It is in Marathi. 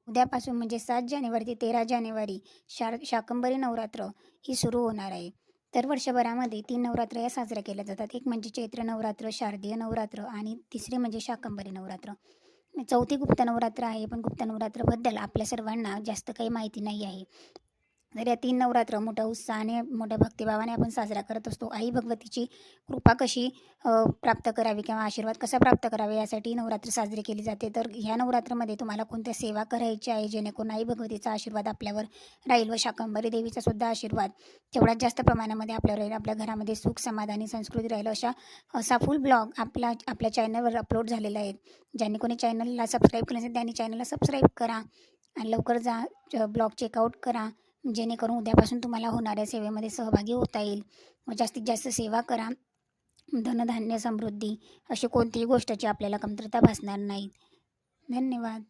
उद्यापासून म्हणजे 7 जानेवारी ते 13 जानेवारी शाकंभरी नवरात्र ही सुरू होणार आहे. तर वर्षभरामध्ये 3 नवरात्र या साजऱ्या केल्या जातात. एक म्हणजे चैत्र नवरात्र, शारदीय नवरात्र आणि तिसरे म्हणजे शाकंभरी नवरात्र. चौथी गुप्त नवरात्र आहे, पण गुप्त नवरात्राबद्दल आपल्या सर्वांना जास्त काही माहिती नाही आहे. तर या 3 नवरात्र मोठ्या उत्साहाने, मोठ्या भक्तिभावाने आपण साजरा करत असतो. आई भगवतीची कृपा कशी प्राप्त करावी किंवा आशीर्वाद कसा प्राप्त करावे यासाठी नवरात्र साजरी केली जाते. तर ह्या नवरात्रामध्ये तुम्हाला कोणत्या सेवा करायची आहे, जेणेकरून आई भगवतीचा आशीर्वाद आपल्यावर राहील व शाकंभरी देवीचा सुद्धा आशीर्वाद तेवढ्याच जास्त प्रमाणामध्ये आपल्यावर राहील. आपल्या घरामध्ये सुख, समाधानी, संस्कृती राहील असा फुल ब्लॉग आपल्या चॅनलवर अपलोड झालेला आहे. ज्यांनी कोणी चॅनलला सबस्क्राईब केलं असेल त्यांनी चॅनलला सबस्क्राईब करा आणि लवकर ब्लॉग चेकआउट करा. जेणेकरून उद्यापासून तुम्हाला होणाऱ्या सेवेमध्ये सहभागी होता येईल व जास्तीत जास्त सेवा करा. धनधान्य समृद्धी अशी कोणतीही गोष्टीची आपल्याला कमतरता भासणार नाही. धन्यवाद.